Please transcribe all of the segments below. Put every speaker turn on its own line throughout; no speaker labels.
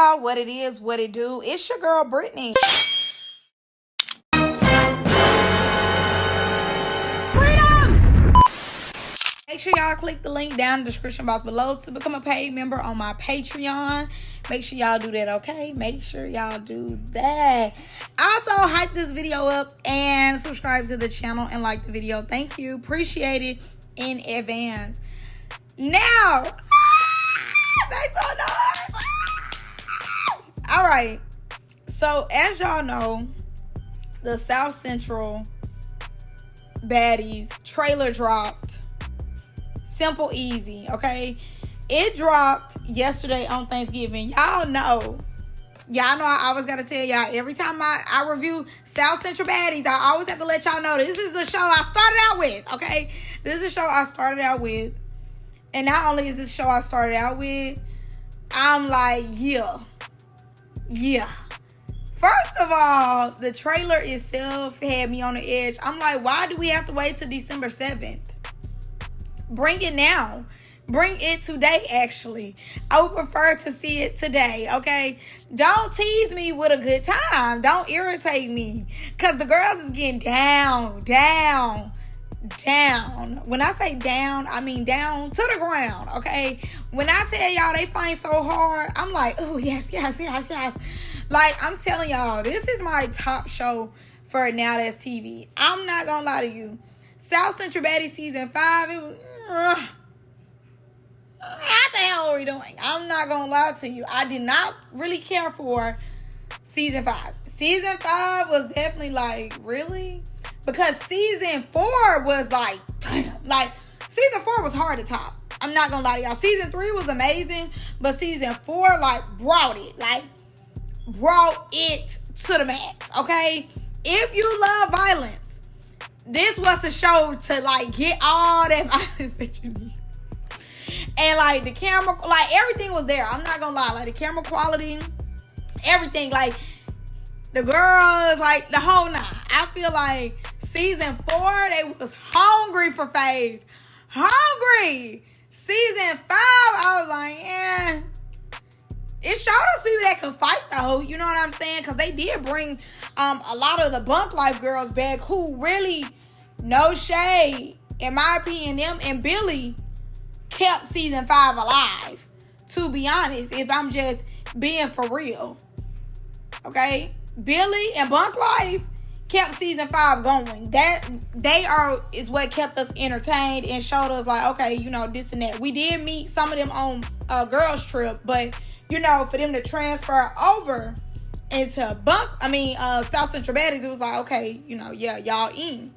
y'all? What it is, what it do? It's your girl, Brittany. Freedom! Make sure y'all click the link down in the description box below to become a paid member on my Patreon. Make sure y'all do that, okay? Make sure y'all do that. Also, hype this video up and subscribe to the channel and like the video. Thank you. Appreciate it in advance. Now, make some noise. All right. So, as y'all know, the South Central Baddies trailer dropped. Simple, easy, okay? It dropped yesterday on Thanksgiving. Y'all know I always got to tell y'all, every time I review South Central Baddies, I always have to let y'all know this is the show I started out with, okay? This is the show I started out with. And not only is this show I started out with, I'm like, yeah. First of all, the trailer itself had me on the edge. I'm like, why do we have to wait till December 7th? Bring it now. Bring it today, actually. I would prefer to see it today, okay? Don't tease me with a good time. Don't irritate me. Because the girls is getting down. When I say down, I mean down to the ground, okay? When I tell y'all they fight so hard, I'm like, oh, yes. Like, I'm telling y'all, this is my top show for Now That's TV. I'm not going to lie to you. South Central Baddies Season 5, it was... what the hell are we doing? I'm not gonna lie to you. I did not really care for Season 5. Season 5 was definitely like, really? Because Season 4 was like, Season 4 was hard to top. I'm not gonna lie to y'all. Season 3 was amazing, but Season 4, brought it to the max, okay? If you love violence, this was a show to, get all that violence that you need. And, the camera, everything was there. I'm not gonna lie. The camera quality, everything. The girls, the whole nine. I feel like Season 4, they was hungry for Faze. Hungry! Season 5, I was like, yeah. It showed us people that could fight, though. You know what I'm saying? Because they did bring a lot of the bunk life girls back who really, no shade, in my opinion, them and Billy kept Season 5 alive, to be honest, if I'm just being for real. Okay? Billy and Bunk Life kept Season 5 going. Is what kept us entertained and showed us okay, this and that. We did meet some of them on a girls trip, but for them to transfer over into South Central Baddies, it was okay, y'all in.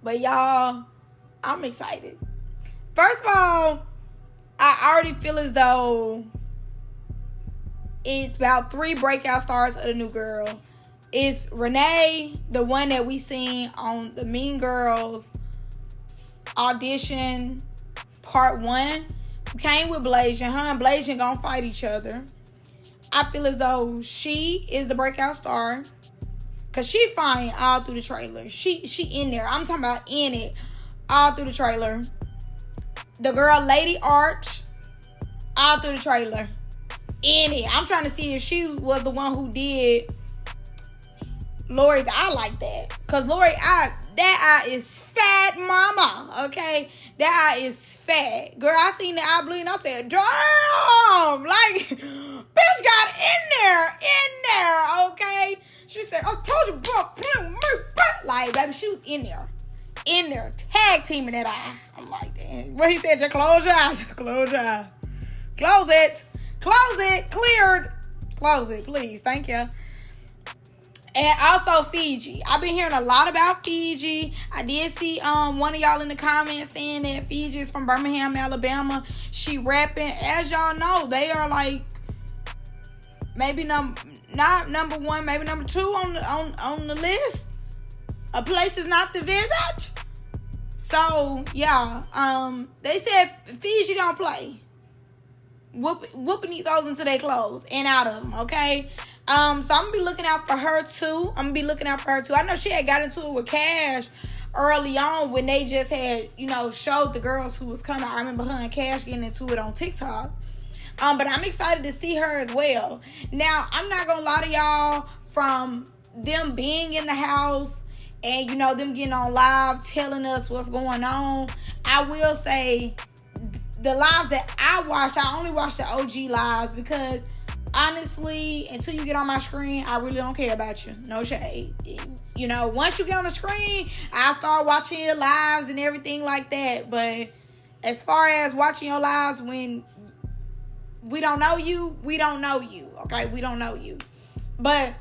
But y'all, I'm excited. First of all, I already feel as though it's about 3 breakout stars of the new girl. It's Renee, the one that we seen on the Mean Girls audition part 1, who came with Blasian. Her and Blasian gonna fight each other. I feel as though she is the breakout star, cause she fine all through the trailer. She in there. I'm talking about in it all through the trailer. The girl Lady Arch, all through the trailer, in it. I'm trying to see if she was the one who did Lori's eye like that. Because Lori's eye, that eye is fat, mama, okay? That eye is fat. Girl, I seen the eye bleed and I said, damn! Bitch got in there, okay? She said, I told you, bro, play with me. Baby, she was in there, tag teaming that eye. I'm like, damn. Well, he said, just close your eye. Close it. Cleared. Close it, please. Thank you. And also Fiji. I've been hearing a lot about Fiji. I did see one of y'all in the comments saying that Fiji is from Birmingham, Alabama. She rapping. As y'all know, they are maybe not number 1, maybe number 2 on the list of places not to visit. So yeah, they said Fiji don't play. Whooping these hoes into their clothes and out of them, okay? So I'm gonna be looking out for her too. I know she had got into it with Kash early on when they just had, showed the girls who was coming. I remember her and Kash getting into it on TikTok. But I'm excited to see her as well. Now, I'm not gonna lie to y'all, from them being in the house and, you know, them getting on live telling us what's going on, I will say the lives that I watched, I only watched the OG lives because honestly, until you get on my screen, I really don't care about you. No shade. You know, once you get on the screen, I start watching your lives and everything like that. But as far as watching your lives when we don't know you, we don't know you. Okay? We don't know you. But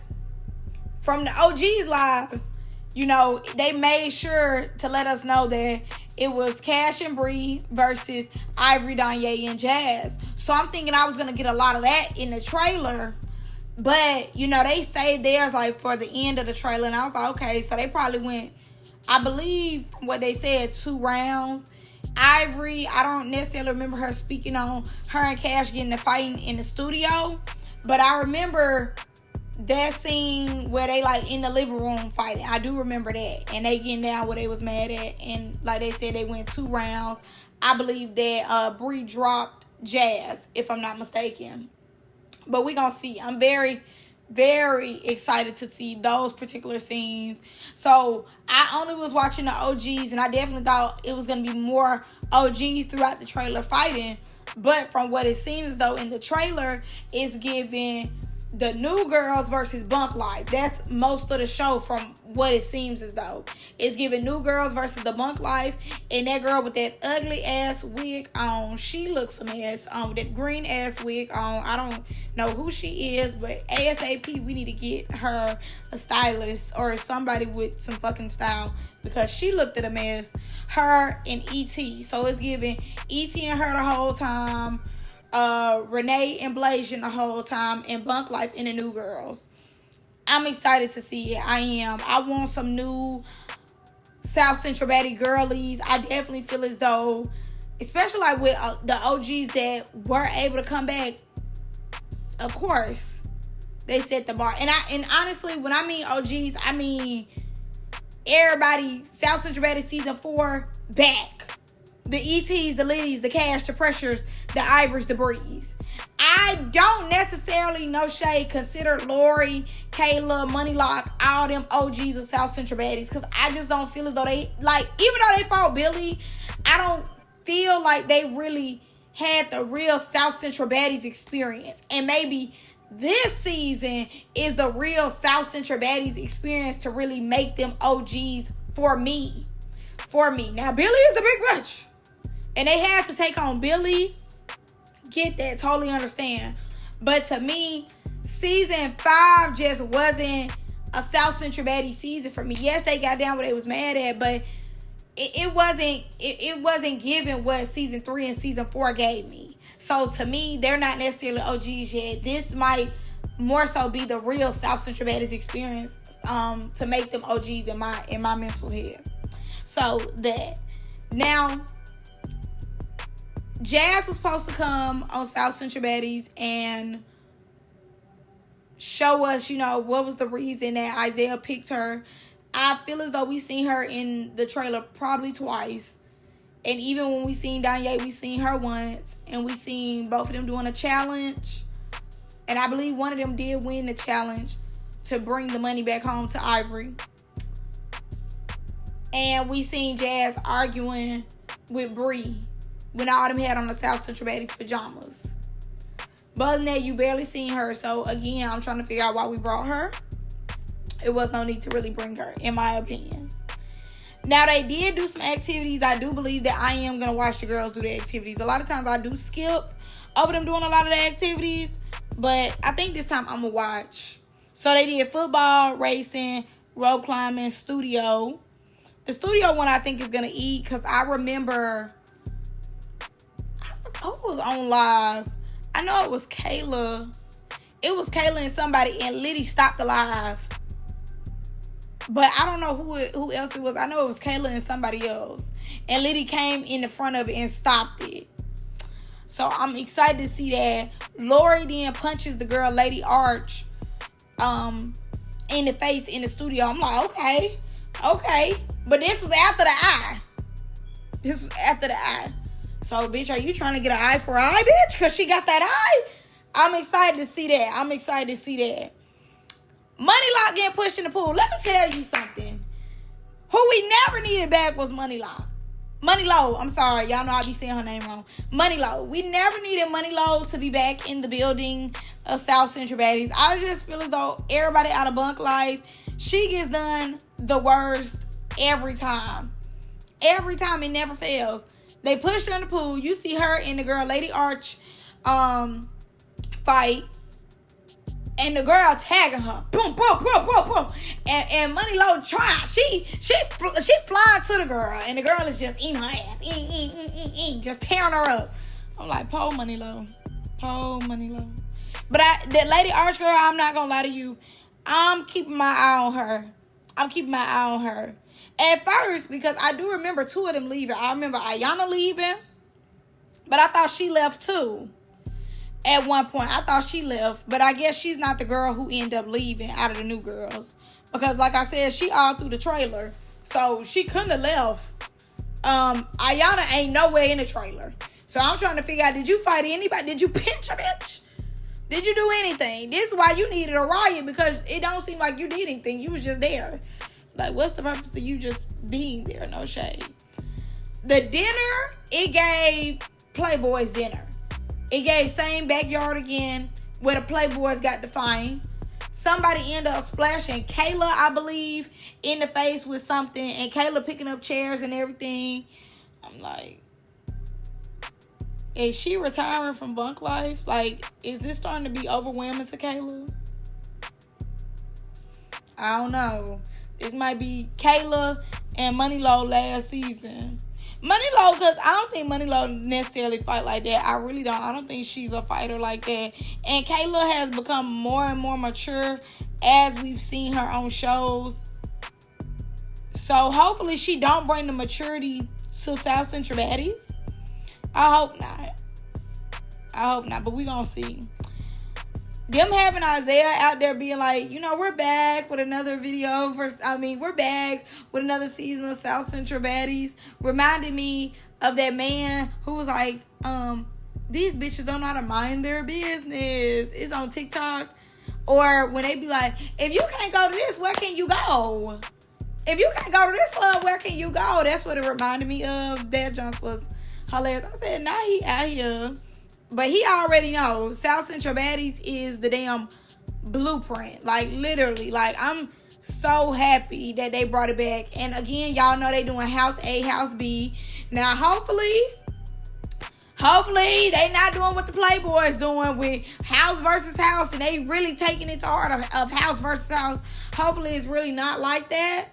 from the OG's lives, you know, they made sure to let us know that it was Kash and Bree versus Ivory, Danye, and Jazz. So I'm thinking I was going to get a lot of that in the trailer. But, you know, they saved theirs like for the end of the trailer. And I was like, okay, so they probably went, I believe what they said, 2 rounds. Ivory, I don't necessarily remember her speaking on her and Kash getting to fighting in the studio. But I remember that scene where they like in the living room fighting. I do remember that. And they getting down where they was mad at. And like they said, they went 2 rounds. I believe that Bree dropped Jazz, if I'm not mistaken. But we gonna see. I'm very, very excited to see those particular scenes. So I only was watching the OGs, and I definitely thought it was gonna be more OGs throughout the trailer fighting. But from what it seems though in the trailer, it's giving the new girls versus Bunc Life. That's most of the show from what it seems as though. It's giving new girls versus the Bunc Life. And that girl with that ugly ass wig on, she looks a mess. With that green ass wig on. I don't know who she is, but ASAP we need to get her a stylist or somebody with some fucking style, because she looked at a mess. Her and E.T. So it's giving E.T. and her the whole time. Renee and Blasian the whole time, and Bunc Life and the new girls. I'm excited to see it. I am. I want some new South Central Baddie girlies. I definitely feel as though, especially like with the OGs that were able to come back, of course, they set the bar. And honestly, when I mean OGs, I mean everybody. South Central Baddie season 4 back. The ETs, the Liddies, the Kash, the Pressures, the Ivors, the Brees. I don't necessarily, no shade, consider Lori, Kayla, Money Lock, all them OGs of South Central Baddies, because I just don't feel as though they, like, even though they fought Billy, I don't feel like they really had the real South Central Baddies experience. And maybe this season is the real South Central Baddies experience to really make them OGs for me. Now, Billy is a big bitch. And they had to take on Billy. Get that. Totally understand. But to me, season 5 just wasn't a South Central Baddie season for me. Yes, they got down where they was mad at, but it wasn't giving what season 3 and season 4 gave me. So to me, they're not necessarily OGs yet. This might more so be the real South Central Baddies experience to make them OGs in my mental head. So that. Now, Jazz was supposed to come on South Central Baddies and show us, you know, what was the reason that Isaiah picked her. I feel as though we seen her in the trailer probably twice. And even when we seen Danye, we seen her once. And we seen both of them doing a challenge. And I believe one of them did win the challenge to bring the money back home to Ivory. And we seen Jazz arguing with Bree when all them had on the South Central Baddies pajamas. But other than that, you barely seen her. So again, I'm trying to figure out why we brought her. It was no need to really bring her, in my opinion. Now, they did do some activities. I do believe that I am going to watch the girls do the activities. A lot of times I do skip over them doing a lot of the activities. But I think this time I'm going to watch. So they did football, racing, rope climbing, studio. The studio one I think is going to eat, because I remember who was on live. I know it was Kayla. It was Kayla and somebody, and Liddy stopped the live. But I don't know who else it was. I know it was Kayla and somebody else. And Liddy came in the front of it and stopped it. So I'm excited to see that. Lori then punches the girl, Lady Arch, in the face in the studio. I'm like, okay. But this was after the eye. So, bitch, are you trying to get an eye for eye, bitch? Because she got that eye? I'm excited to see that. Money Lock getting pushed in the pool. Let me tell you something. Who we never needed back was Money Low. Money Low. I'm sorry. Y'all know I be saying her name wrong. Money Low. We never needed Money Low to be back in the building of South Central Baddies. I just feel as though everybody out of bunk life, she gets done the worst every time. Every time, it never fails. They pushed her in the pool. You see her and the girl Lady Arch fight. And the girl tagging her. Boom, boom, boom, boom, boom. And Money Low trying. She flying to the girl. And the girl is just eating her ass. Just tearing her up. I'm like, Pole Money Low. Pole Money Low. But that Lady Arch girl, I'm not going to lie to you. I'm keeping my eye on her. At first, because I do remember two of them leaving. I remember Ayana leaving. But I thought she left too. At one point, I thought she left, but I guess she's not the girl who ended up leaving out of the new girls. Because like I said, she all through the trailer. So she couldn't have left. Ayana ain't nowhere in the trailer. So I'm trying to figure out, did you fight anybody? Did you pinch a bitch? Did you do anything? This is why you needed a riot, because it don't seem like you did anything. You was just there. Like, what's the purpose of you just being there? No shade. The dinner, it gave Playboy's dinner. It gave same backyard again, where the Playboys got defined. Somebody ended up splashing Kayla, I believe, in the face with something. And Kayla picking up chairs and everything. I'm like, is she retiring from bunk life? Like, is this starting to be overwhelming to Kayla? I don't know. This might be Kayla and Money Low last season. Money Low, because I don't think Money Low necessarily fight like that. I really don't. I don't think she's a fighter like that. And Kayla has become more and more mature as we've seen her on shows. So hopefully she don't bring the maturity to South Central Baddies. I hope not. But we gonna see. Them having Isaiah out there being like, we're back with another video. We're back with another season of South Central Baddies. Reminded me of that man who was like, these bitches don't know how to mind their business. It's on TikTok. Or when they be like, if you can't go to this, where can you go? If you can't go to this club, where can you go? That's what it reminded me of. That junk was hilarious. I said, now he out here. But he already knows South Central Baddies is the damn blueprint. Like, literally. Like, I'm so happy that they brought it back. And again, y'all know they doing House A, House B. Now, hopefully, they not doing what the Playboys doing with House versus House. And they really taking it to heart of House versus House. Hopefully, it's really not like that.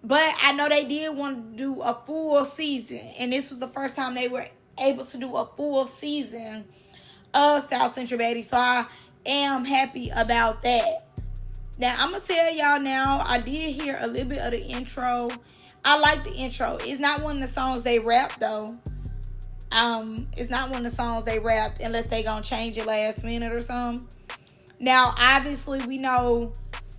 But I know they did want to do a full season. And this was the first time they were able to do a full season of South Central Baddies. So I am happy about that. Now, I'm going to tell y'all now, I did hear a little bit of the intro. I like the intro. It's not one of the songs they rap, though. It's not one of the songs they rapped unless they going to change it last minute or something. Now, obviously, we know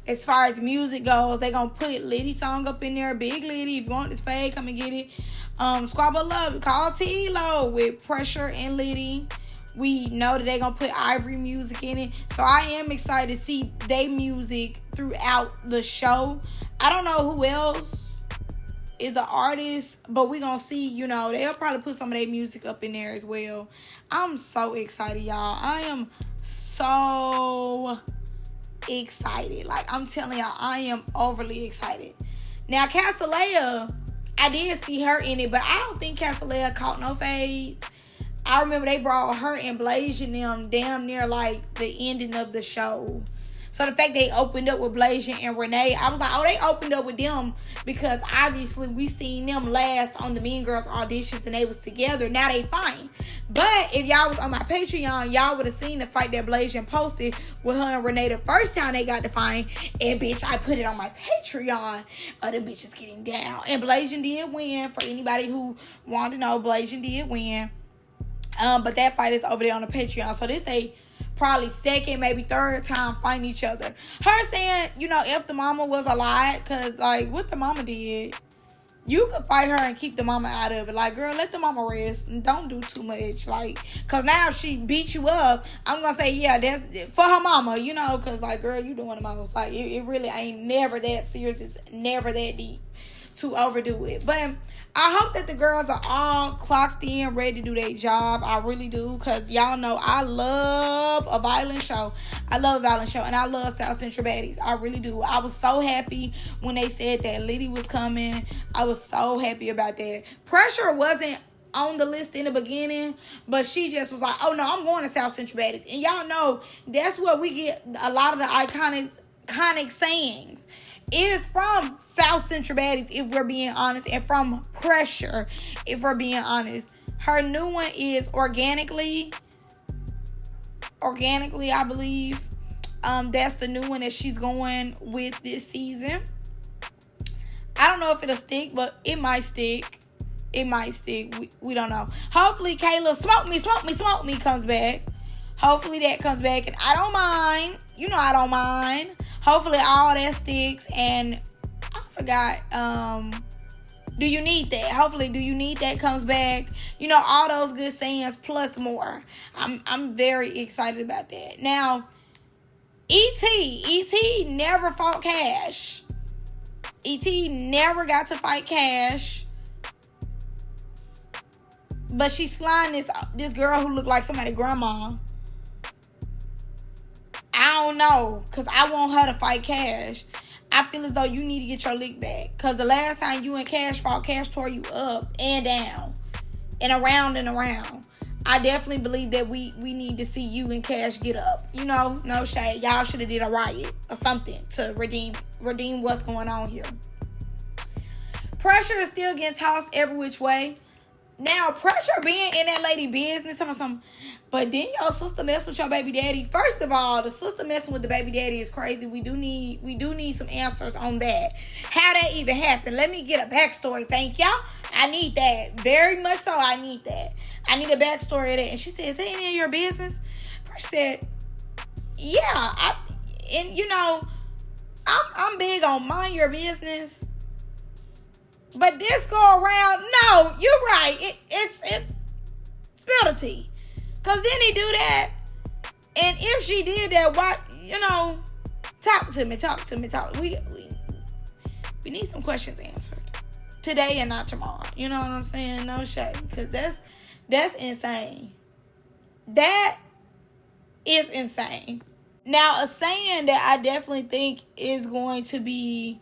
as far as music goes, they going to put Liddy's song up in there. Big Liddy, if you want this fade, come and get it. Squabble Love, call T-Lo with Pressure and Liddy. We know that they're going to put Ivory music in it. So I am excited to see their music throughout the show. I don't know who else is an artist, but we're going to see, they'll probably put some of their music up in there as well. I'm so excited, y'all. I am so excited. Like, I'm telling y'all, I am overly excited. Now, Casalea, I did see her in it, but I don't think Casalea caught no fades. I remember they brought her and Blasian them damn near like the ending of the show. So the fact they opened up with Blasian and Renee, I was like, oh, they opened up with them because obviously we seen them last on the Mean Girls auditions and they was together. Now they fine. But if y'all was on my Patreon, y'all would have seen the fight that Blasian posted with her and Renee the first time they got defined. And bitch, I put it on my Patreon. Them bitches getting down. And Blasian did win. For anybody who wanted to know, Blasian did win. But that fight is over there on the Patreon. So this they probably second, maybe third time fighting each other. Her saying, if the mama was alive, because, like, what the mama did, you could fight her and keep the mama out of it. Like, girl, let the mama rest and don't do too much. Like, because now if she beats you up, I'm going to say, yeah, that's for her mama, you know, because, like, girl, you doing the most. Like, it really ain't never that serious. It's never that deep to overdo it. But I hope that the girls are all clocked in, ready to do their job. I really do, because y'all know I love a violent show. I love a violent show, and I love South Central Baddies. I really do. I was so happy when they said that Liddy was coming. I was so happy about that. Pressure wasn't on the list in the beginning, but she just was like, oh no, I'm going to South Central Baddies. And y'all know that's where we get a lot of the iconic sayings. Is from South Central Baddies, if we're being honest, and from Pressure, if we're being honest. Her new one is organically, I believe. That's the new one that she's going with this season. I don't know if it'll stick, but it might stick. It might stick. We don't know. Hopefully, Kayla Smoke Me comes back. Hopefully that comes back, and I don't mind. You know I don't mind. Hopefully all that sticks. And I forgot, Do You Need That? Hopefully Do You Need That comes back. You know, all those good sayings plus more. I'm very excited about that. Now, E.T. never fought Kash. E.T. never got to fight Kash. But she's sliding this girl who looked like somebody's grandma. I don't know, because I want her to fight Kash. I feel as though you need to get your lick back. Because the last time you and Kash fought, Kash tore you up and down. And around and around. I definitely believe that we need to see you and Kash get up. You know, no shade. Y'all should have did a riot or something to redeem what's going on here. Pressure is still getting tossed every which way. Now, Pressure being in that lady business or something, but then your sister mess with your baby daddy. First of all, the sister messing with the baby daddy is crazy. We do need some answers on that. How that even happened. Let me get a backstory. Thank y'all. I need that. Very much so, I need that. I need a backstory of that. And she said, is that any of your business? Pressure said, yeah. I'm big on mind your business. But this go around, no, you're right. It's spill the tea. Because then he do that. And if she did that, why, talk to me. We need some questions answered. Today and not tomorrow. You know what I'm saying? No shade. Because that's insane. That is insane. Now, a saying that I definitely think is going to be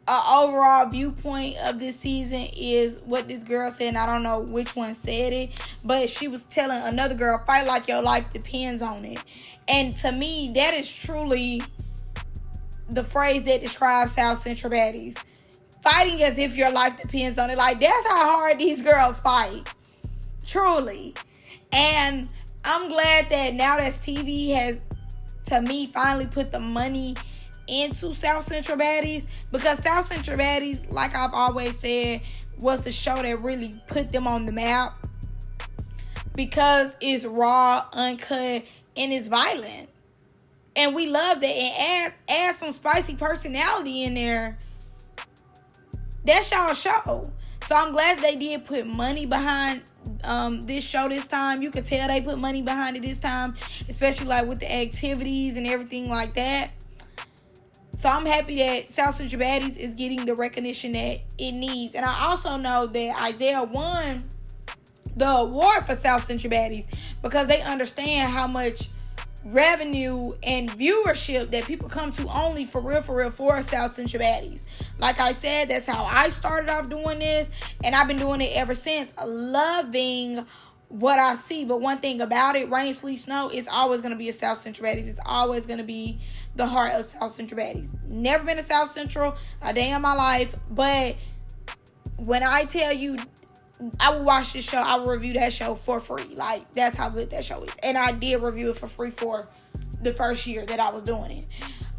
an overall viewpoint of this season is what this girl said, and I don't know which one said it, but she was telling another girl, fight like your life depends on it. And to me, that is truly the phrase that describes South Central Baddies. Fighting as if your life depends on it. Like, that's how hard these girls fight. Truly. And I'm glad that now that TV has, to me, finally put the money into South Central Baddies, because South Central Baddies, like I've always said, was the show that really put them on the map, because it's raw, uncut, and it's violent, and we love that. And add some spicy personality in there. That's y'all show. So I'm glad they did put money behind this show this time. You could tell they put money behind it this time, especially like with the activities and everything like that. So I'm happy that South Central Baddies is getting the recognition that it needs. And I also know that Isaiah won the award for South Central Baddies because they understand how much revenue and viewership that people come to only for real for South Central Baddies. Like I said, that's how I started off doing this, and I've been doing it ever since, loving what I see. But one thing about it, rain, sleet, snow, it's always going to be a South Central Baddies. It's always going to be the heart of South Central Baddies. Never been to South Central a day in my life, but when I tell you I will watch this show, I will review that show for free. Like, that's how good that show is. And I did review it for free for the first year that I was doing it.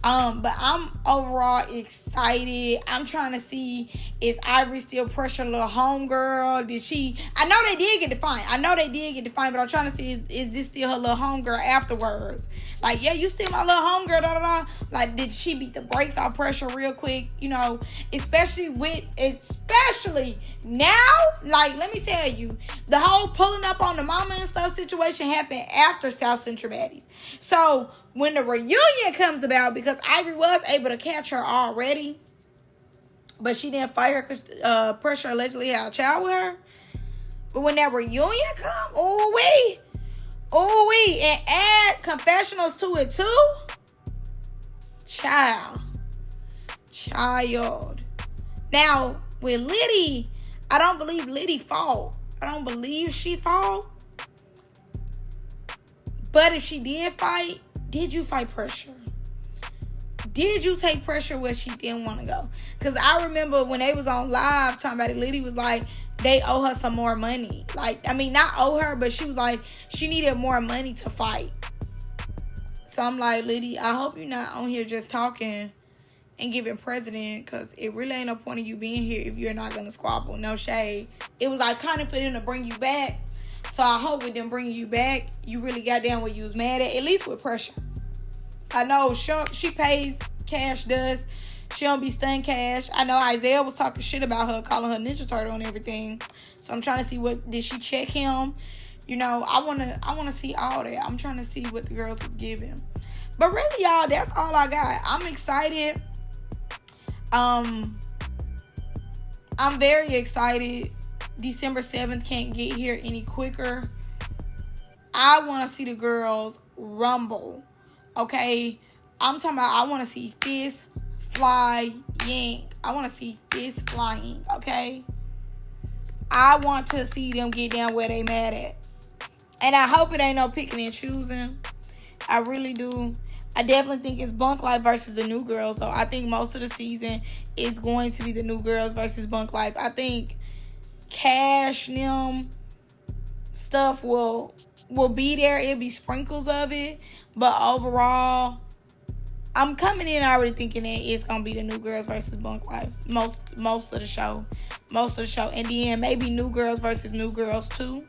But I'm overall excited. I'm trying to see, is Ivory still pressure little homegirl? I know they did get defined. But I'm trying to see, is this still her little homegirl afterwards? Like, yeah, you still my little homegirl, da da da. Like, did she beat the brakes off pressure real quick? You know, especially now, like, let me tell you, the whole pulling up on the mama and stuff situation happened after South Central Baddies. So when the reunion comes about, because Ivory was able to catch her already, but she didn't fight her because Pressure allegedly had a child with her. But when that reunion come, and add confessionals to it too, child. Now with Liddy, I don't believe Liddy fought. I don't believe she fought. But if she did fight, did you fight Pressure? Did you take Pressure where she didn't want to go? Because I remember when they was on live talking about it, Liddy was like, they owe her some more money. Like, I mean, not owe her, but she was like, she needed more money to fight. So I'm like, Liddy, I hope you're not on here just talking and giving precedent, because it really ain't no point of you being here if you're not going to squabble. No shade. It was iconic for them to bring you back. So I hope with them bringing you back, you really got down what you was mad at least with Pressure. I know she pays, Cash does. She don't be stunned Cash. I know Isaiah was talking shit about her, calling her Ninja Turtle and everything. So I'm trying to see did she check him? You know, I wanna see all that. I'm trying to see what the girls was giving. But really, y'all, that's all I got. I'm excited. I'm very excited. December 7th can't get here any quicker. I want to see the girls rumble. Okay? I'm talking about, I want to see fist, fly, yank. I want to see fist flying. Okay? I want to see them get down where they mad at. And I hope it ain't no picking and choosing. I really do. I definitely think it's Bunk Life versus the New Girls, though. I think most of the season is going to be the New Girls versus Bunk Life. I think Cash them stuff will be there. It'll be sprinkles of it. But overall, I'm coming in already thinking that it's gonna be the New Girls versus Bunk Life. Most of the show. And then maybe New Girls versus New Girls too.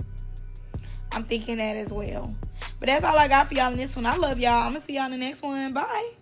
I'm thinking that as well. But that's all I got for y'all in this one. I love y'all. I'm gonna see y'all in the next one. Bye.